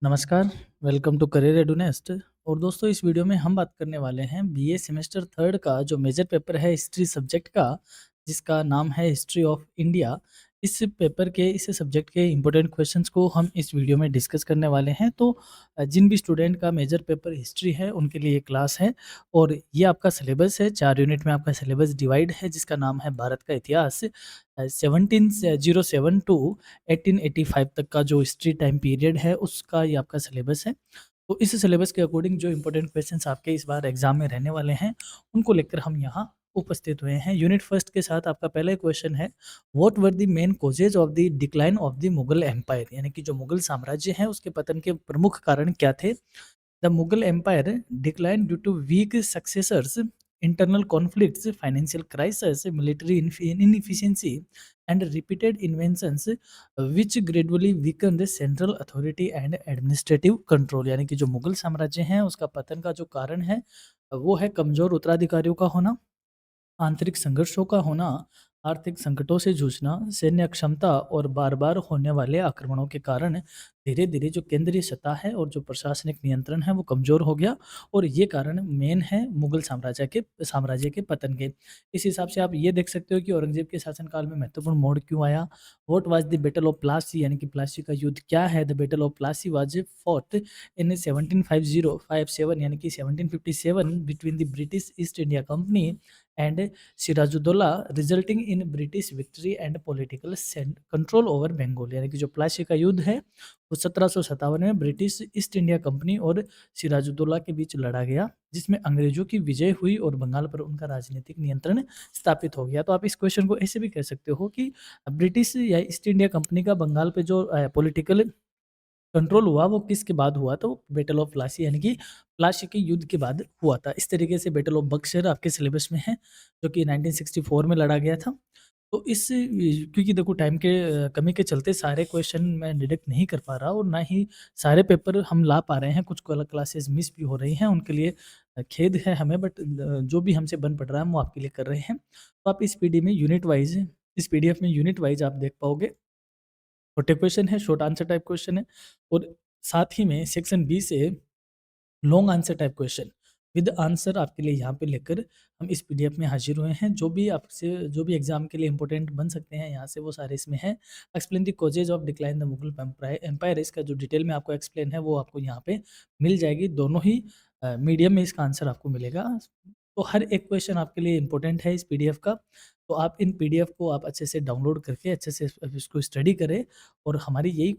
नमस्कार, welcome to career एडुनेस्ट। और दोस्तों इस वीडियो में हम बात करने वाले हैं बीए सेमेस्टर थर्ड का जो मेजर पेपर है हिस्ट्री सब्जेक्ट का, जिसका नाम है हिस्ट्री ऑफ इंडिया। इस पेपर के इस सब्जेक्ट के इम्पोर्टेंट क्वेश्चंस को हम इस वीडियो में डिस्कस करने वाले हैं। तो जिन भी स्टूडेंट का मेजर पेपर हिस्ट्री है उनके लिए ये क्लास है। और ये आपका सिलेबस है, 4 यूनिट में आपका सिलेबस डिवाइड है, जिसका नाम है भारत का इतिहास। 1707 टू 1885 तक का जो हिस्ट्री टाइम पीरियड है उसका ये आपका सिलेबस है। तो इस सिलेबस के अकॉर्डिंग जो इंपॉर्टेंट क्वेश्चंस आपके इस बार एग्जाम में रहने वाले हैं उनको लेकर हम यहाँ उपस्थित हुए हैं। यूनिट फर्स्ट के साथ आपका पहला क्वेश्चन है, what were the main causes of the decline of the Mughal empire, यानी कि जो मुगल साम्राज्य है उसके पतन के प्रमुख कारण क्या थे। The Mughal empire decline due two week successors, internal conflicts, financial crisis, military inefficiency, and repeated inventions, which gradually weakened the central authority and administrative control। यानी कि जो मुगल साम्राज्य है उसका पतन का जो कारण है वो है कमजोर उत्तराधिकारियों का होना, आंतरिक संघर्षों का होना, आर्थिक संकटों से जूझना, सैन्य अक्षमता और बार-बार होने वाले आक्रमणों के कारण धीरे-धीरे जो केंद्रीय सत्ता है और जो प्रशासनिक नियंत्रण है वो कमज़ोर हो गया। और ये कारण मेन है मुगल साम्राज्य के पतन के। इस हिसाब से आप ये देख सकते हो कि औरंगज़ेब के शासनकाल में महत्वपूर्ण मोड़ क्यों आया। What was the battle of Plassey, यानी कि प्लासी का युद्ध क्या है। The battle of Plassey was fought in 1757 यानी कि 1757 between the British east India company and Siraj-ud-Daulah, resulting in British victory and political control over Bengal. यानी कि जो प्लासी का युद्ध है वो 1757 में ब्रिटिश ईस्ट इंडिया कंपनी और सिराजुद्दौला के बीच लड़ा गया, जिसमें अंग्रेजों की विजय हुई और बंगाल पर उनका राजनीतिक नियंत्रण स्थापित हो गया। तो आप इस क्वेश्चन को ऐसे भी कह सकते हो कि ब्रिटिश या ईस्ट इंडिया कंपनी का बंगाल पे जो पॉलिटिकल कंट्रोल हुआ वो किसके बाद हुआ, तो बैटल ऑफ प्लासी यानी कि प्लासी के युद्ध के बाद हुआ था। इस तरीके से बैटल ऑफ बक्सर आपके सिलेबस में है, जो कि 1964 में लड़ा गया था। तो क्योंकि देखो टाइम के कमी के चलते सारे क्वेश्चन मैं डिडक्ट नहीं कर पा रहा और ना ही सारे पेपर हम ला पा रहे हैं, कुछ क्लासेस मिस भी हो रही हैं, उनके लिए खेद है हमें, बट जो भी हमसे बन पड़ रहा है हम वो आपके लिए कर रहे हैं। तो आप इस पीडीएफ में यूनिट वाइज आप देख पाओगे। छोटे क्वेश्चन है, शॉर्ट आंसर टाइप क्वेश्चन है, और साथ ही में सेक्शन बी से long answer type question with answer आपके लिए यहाँ पे लेकर हम इस पीडीएफ में हाजिर हुए हैं। जो भी एग्जाम के लिए इंपॉर्टेंट बन सकते हैं यहाँ से वो सारे इसमें हैं। Explain the causes of decline the Mughal empire, इसका जो डिटेल में आपको एक्सप्लेन है वो आपको यहाँ पे मिल जाएगी। दोनों ही मीडियम में इसका आंसर आपको मिलेगा। तो हर एक क्वेश्चन आपके लिए इंपॉर्टेंट है इस पीडीएफ का। तो आप इन पीडीएफ को आप अच्छे से डाउनलोड करके अच्छे से इसको स्टडी करें। और हमारी यही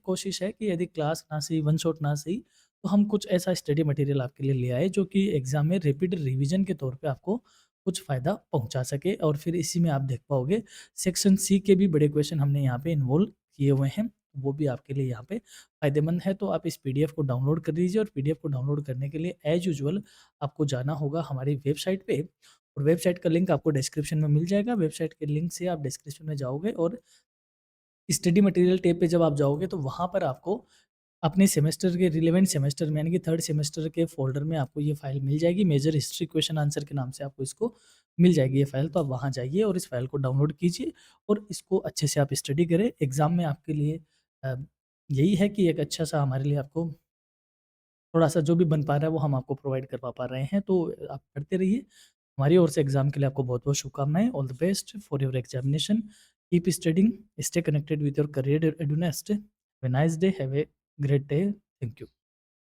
कोशिश है कि यदि क्लास ना सही, वन शॉट ना सही, तो हम कुछ ऐसा स्टडी मटेरियल आपके लिए ले आए जो कि एग्ज़ाम में रिपीट रिवीजन के तौर पे आपको कुछ फ़ायदा पहुँचा सके। और फिर इसी में आप देख पाओगे सेक्शन सी के भी बड़े क्वेश्चन हमने यहाँ पे इन्वॉल्व किए हुए हैं, वो भी आपके लिए यहाँ पे फ़ायदेमंद है। तो आप इस पीडीएफ को डाउनलोड कर लीजिए, और पीडीएफ को डाउनलोड करने के लिए एज़ यूजुअल आपको जाना होगा हमारी वेबसाइट पे, और वेबसाइट का लिंक आपको डिस्क्रिप्शन में मिल जाएगा। वेबसाइट के लिंक से आप डिस्क्रिप्शन में जाओगे और स्टडी मटेरियल टैब पे जब आप जाओगे तो वहाँ पर आपको अपने सेमेस्टर के रिलेवेंट सेमेस्टर में यानी कि थर्ड सेमेस्टर के फ़ोल्डर में आपको ये फ़ाइल मिल जाएगी। मेजर हिस्ट्री क्वेश्चन आंसर के नाम से आपको इसको मिल जाएगी ये फ़ाइल। तो आप वहाँ जाइए और इस फ़ाइल को डाउनलोड कीजिए और इसको अच्छे से आप स्टडी करें। एग्ज़ाम में आपके लिए अ, यही है कि एक अच्छा-सा हमारे लिए आपको थोड़ा-सा जो भी बन पा रहा है वो हम आपको प्रोवाइड करवा पा रहे हैं। तो आप पढ़ते रहिए। हमारी ओर से एग्ज़ाम के लिए आपको बहुत-बहुत शुभकामनाएँ। All the best for your examination. Keep studying, stay connected with your career Edunest. Have a nice day, have a great day. Thank you.